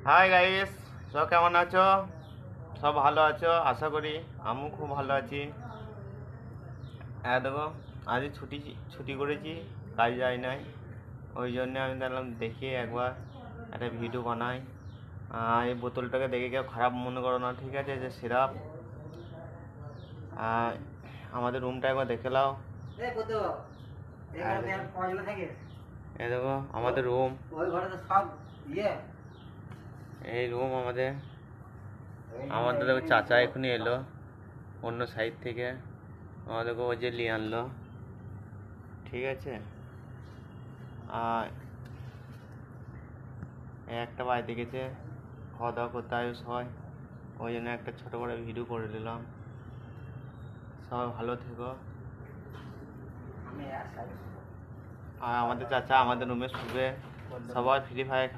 Hi guys, সব কেমন আছো? সব ভালো আছো আশা করি। আমিও খুব ভালো আছি। দেখো, আজ ছুটি ছুটি করেছি, কাজ যাই নাই। ওই জন্য আমি দেখলাম দেখি একবার একটা ভিডিও বানাই। এই বোতলটাকে দেখে কেউ খারাপ মনে করো না, ঠিক আছে? যে সিরাপ। আমাদের রুমটা একবার দেখে নাও। এই দেখো আমাদের রুম, এই রুম আমাদের। আমাদের দেখো চাচা এখনই এলো অন্য সাইড থেকে, আমাদেরকে ওই যে নিয়ে আনলো, ঠিক আছে? আর একটা বাড়ি দেখেছে, খাওয়া দাওয়া করতে আয়ুষ হয়, ওই জন্য একটা ছোটো করে ভিডিও করে দিলাম। সবাই ভালো থেকো। আর আমাদের চাচা আমাদের রুমে শুবে, সবাই ফ্রি ফায়ার